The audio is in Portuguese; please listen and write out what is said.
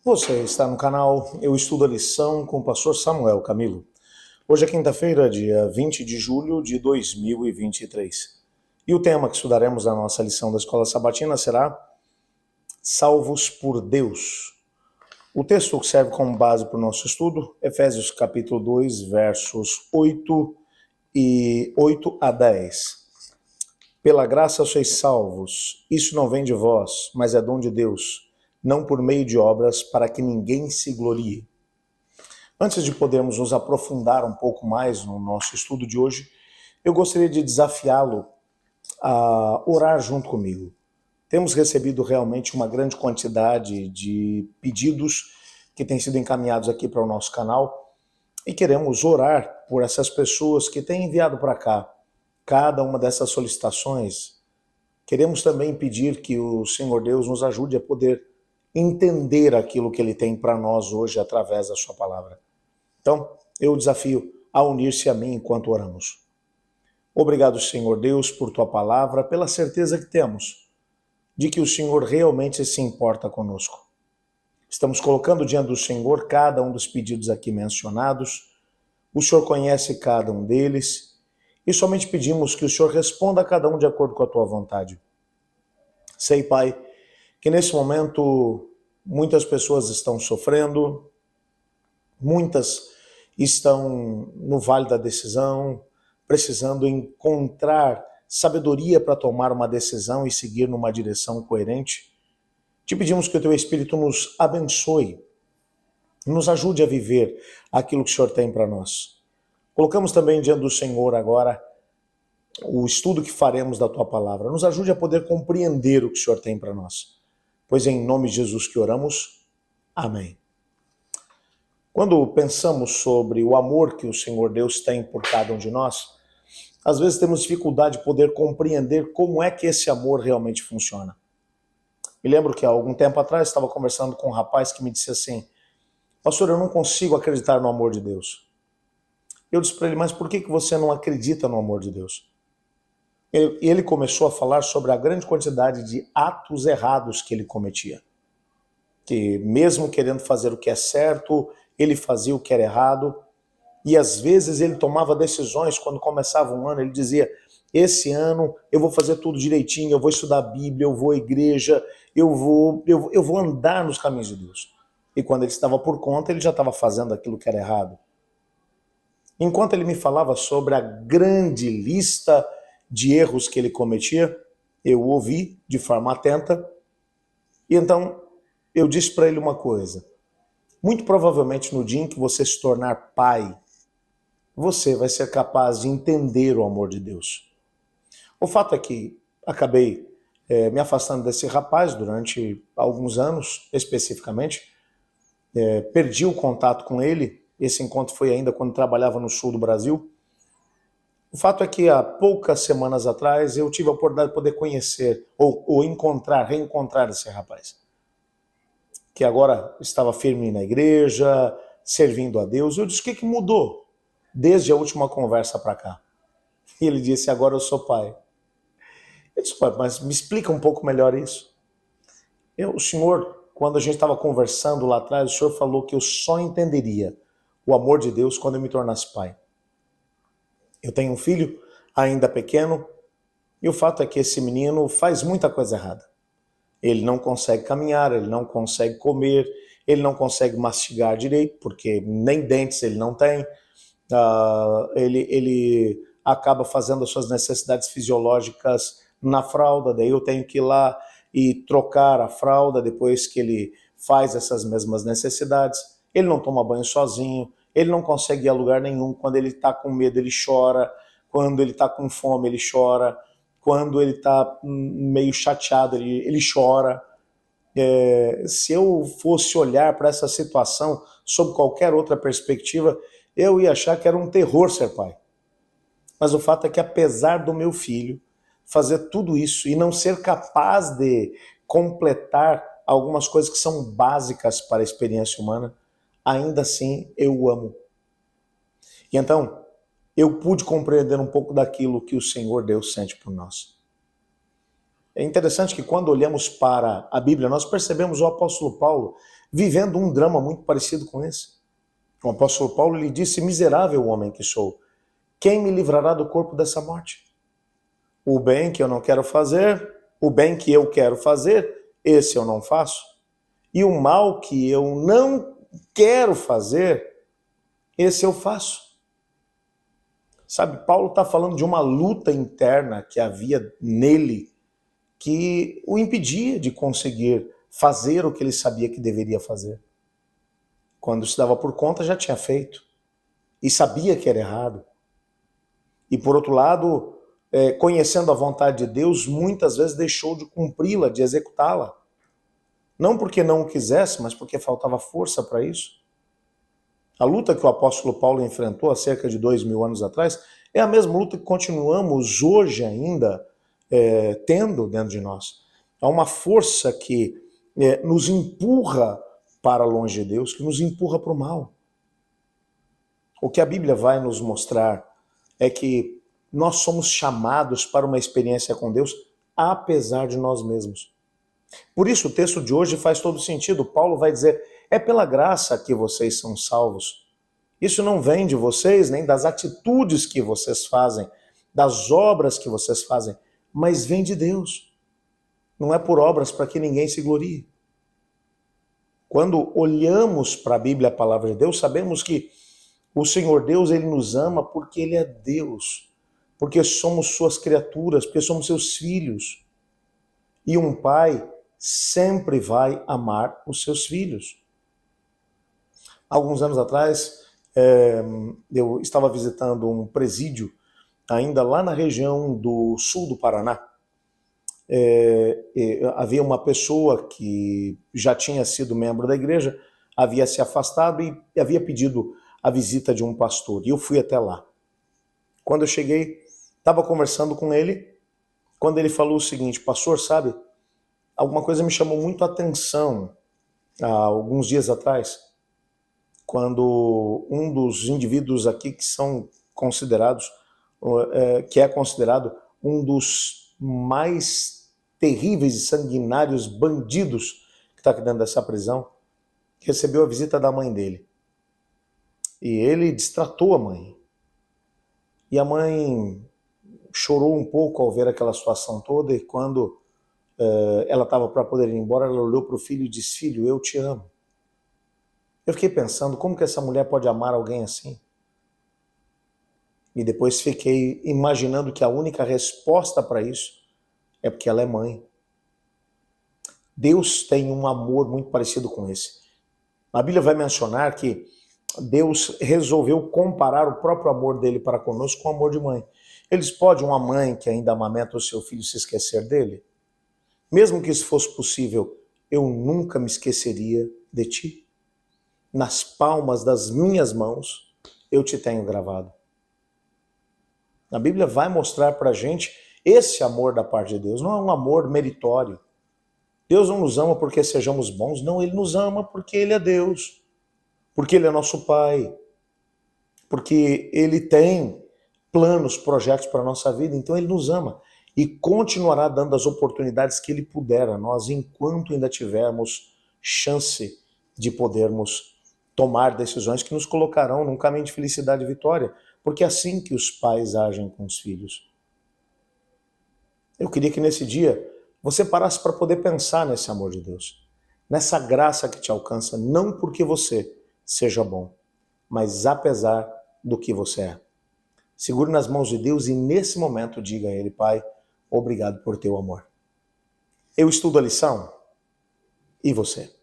Você está no canal Eu Estudo a Lição com o pastor Samuel Camilo. Hoje é quinta-feira, dia 20 de julho de 2023. E o tema que estudaremos na nossa lição da Escola Sabatina será Salvos por Deus. O texto que serve como base para o nosso estudo, Efésios capítulo 2, versos 8 a 10. Pela graça sois salvos, isso não vem de vós, mas é dom de Deus, não por meio de obras, para que ninguém se glorie. Antes de podermos nos aprofundar um pouco mais no nosso estudo de hoje, eu gostaria de desafiá-lo a orar junto comigo. Temos recebido realmente uma grande quantidade de pedidos que têm sido encaminhados aqui para o nosso canal e queremos orar por essas pessoas que têm enviado para cá cada uma dessas solicitações. Queremos também pedir que o Senhor Deus nos ajude a poder entender aquilo que Ele tem para nós hoje através da sua palavra. Então, eu desafio a unir-se a mim enquanto oramos. Obrigado, Senhor Deus, por tua palavra, pela certeza que temos de que o Senhor realmente se importa conosco. Estamos colocando diante do Senhor cada um dos pedidos aqui mencionados. O Senhor conhece cada um deles e somente pedimos que o Senhor responda a cada um de acordo com a tua vontade. Sei, Pai, que nesse momento muitas pessoas estão sofrendo, muitas estão no vale da decisão, precisando encontrar sabedoria para tomar uma decisão e seguir numa direção coerente. Te pedimos que o teu Espírito nos abençoe, nos ajude a viver aquilo que o Senhor tem para nós. Colocamos também diante do Senhor agora o estudo que faremos da tua palavra. Nos ajude a poder compreender o que o Senhor tem para nós. Pois é em nome de Jesus que oramos. Amém. Quando pensamos sobre o amor que o Senhor Deus tem por cada um de nós, às vezes temos dificuldade de poder compreender como é que esse amor realmente funciona. Me lembro que há algum tempo atrás estava conversando com um rapaz que me disse assim: pastor, eu não consigo acreditar no amor de Deus. Eu disse para ele, mas por que você não acredita no amor de Deus? Ele começou a falar sobre a grande quantidade de atos errados que ele cometia. Que mesmo querendo fazer o que é certo, ele fazia o que era errado. E às vezes ele tomava decisões, quando começava um ano, ele dizia, esse ano eu vou fazer tudo direitinho, eu vou estudar a Bíblia, eu vou à igreja, eu vou andar nos caminhos de Deus. E quando ele estava por conta, ele já estava fazendo aquilo que era errado. Enquanto ele me falava sobre a grande lista de erros que ele cometia, eu ouvi de forma atenta, e então eu disse para ele uma coisa: muito provavelmente no dia em que você se tornar pai, você vai ser capaz de entender o amor de Deus. O fato é que acabei me afastando desse rapaz durante alguns anos, especificamente. Perdi o contato com ele. Esse encontro foi ainda quando trabalhava no sul do Brasil. O fato é que há poucas semanas atrás eu tive a oportunidade de poder conhecer ou reencontrar esse rapaz, que agora estava firme na igreja, servindo a Deus. Eu disse, o que mudou desde a última conversa para cá? E ele disse, agora eu sou pai. Eu disse, mas me explica um pouco melhor isso. O senhor, quando a gente estava conversando lá atrás, o senhor falou que eu só entenderia o amor de Deus quando eu me tornasse pai. Eu tenho um filho ainda pequeno, e o fato é que esse menino faz muita coisa errada. Ele não consegue caminhar, ele não consegue comer, ele não consegue mastigar direito, porque nem dentes ele não tem. Ele acaba fazendo as suas necessidades fisiológicas na fralda, daí eu tenho que ir lá e trocar a fralda depois que ele faz essas mesmas necessidades. Ele não toma banho sozinho, ele não consegue ir a lugar nenhum. Quando ele está com medo, ele chora. Quando ele está com fome, ele chora. Quando ele está meio chateado, ele chora. Se eu fosse olhar para essa situação sob qualquer outra perspectiva, eu ia achar que era um terror ser pai. Mas o fato é que, apesar do meu filho fazer tudo isso e não ser capaz de completar algumas coisas que são básicas para a experiência humana, ainda assim eu o amo. E então, eu pude compreender um pouco daquilo que o Senhor Deus sente por nós. É interessante que quando olhamos para a Bíblia, nós percebemos o apóstolo Paulo vivendo um drama muito parecido com esse. O apóstolo Paulo lhe disse: miserável homem que sou, quem me livrará do corpo dessa morte? O bem que eu não quero fazer, o bem que eu quero fazer, esse eu não faço. E o mal que eu não quero fazer, esse eu faço. Sabe, Paulo está falando de uma luta interna que havia nele que o impedia de conseguir fazer o que ele sabia que deveria fazer. Quando se dava por conta, já tinha feito. E sabia que era errado. E por outro lado, conhecendo a vontade de Deus, muitas vezes deixou de cumpri-la, de executá-la. Não porque não o quisesse, mas porque faltava força para isso. A luta que o apóstolo Paulo enfrentou há cerca de 2000 anos atrás é a mesma luta que continuamos hoje ainda tendo dentro de nós. Há uma força que nos empurra para longe de Deus, que nos empurra para o mal. O que a Bíblia vai nos mostrar é que nós somos chamados para uma experiência com Deus apesar de nós mesmos. Por isso o texto de hoje faz todo sentido. Paulo vai dizer: é pela graça que vocês são salvos. Isso não vem de vocês, nem das atitudes que vocês fazem, das obras que vocês fazem, mas vem de Deus. Não é por obras para que ninguém se glorie. Quando olhamos para a Bíblia, a palavra de Deus, sabemos que o Senhor Deus, Ele nos ama porque Ele é Deus, porque somos suas criaturas, porque somos seus filhos. E um pai sempre vai amar os seus filhos. Alguns anos atrás, eu estava visitando um presídio, ainda lá na região do sul do Paraná. Havia uma pessoa que já tinha sido membro da igreja, havia se afastado e havia pedido a visita de um pastor. E eu fui até lá. Quando eu cheguei, estava conversando com ele, quando ele falou o seguinte: pastor, sabe, alguma coisa me chamou muito a atenção há alguns dias atrás, quando um dos indivíduos aqui que são considerados, que é considerado um dos mais terríveis e sanguinários bandidos que está aqui dentro dessa prisão, recebeu a visita da mãe dele. E ele destratou a mãe. E a mãe chorou um pouco ao ver aquela situação toda, e quando ela estava para poder ir embora, ela olhou para o filho e disse: filho, eu te amo. Eu fiquei pensando, como que essa mulher pode amar alguém assim? E depois fiquei imaginando que a única resposta para isso é porque ela é mãe. Deus tem um amor muito parecido com esse. A Bíblia vai mencionar que Deus resolveu comparar o próprio amor dele para conosco com o amor de mãe. Eles podem, uma mãe que ainda amamenta o seu filho, se esquecer dele? Mesmo que isso fosse possível, eu nunca me esqueceria de ti. Nas palmas das minhas mãos, eu te tenho gravado. A Bíblia vai mostrar para a gente esse amor da parte de Deus. Não é um amor meritório. Deus não nos ama porque sejamos bons. Não, Ele nos ama porque Ele é Deus. Porque Ele é nosso Pai. Porque Ele tem planos, projetos para a nossa vida. Então Ele nos ama. E continuará dando as oportunidades que Ele puder a nós, enquanto ainda tivermos chance de podermos tomar decisões que nos colocarão num caminho de felicidade e vitória. Porque é assim que os pais agem com os filhos. Eu queria que nesse dia você parasse para poder pensar nesse amor de Deus, nessa graça que te alcança, não porque você seja bom, mas apesar do que você é. Segure nas mãos de Deus e nesse momento diga a Ele: Pai, obrigado por teu amor. Eu estudo a lição, e você?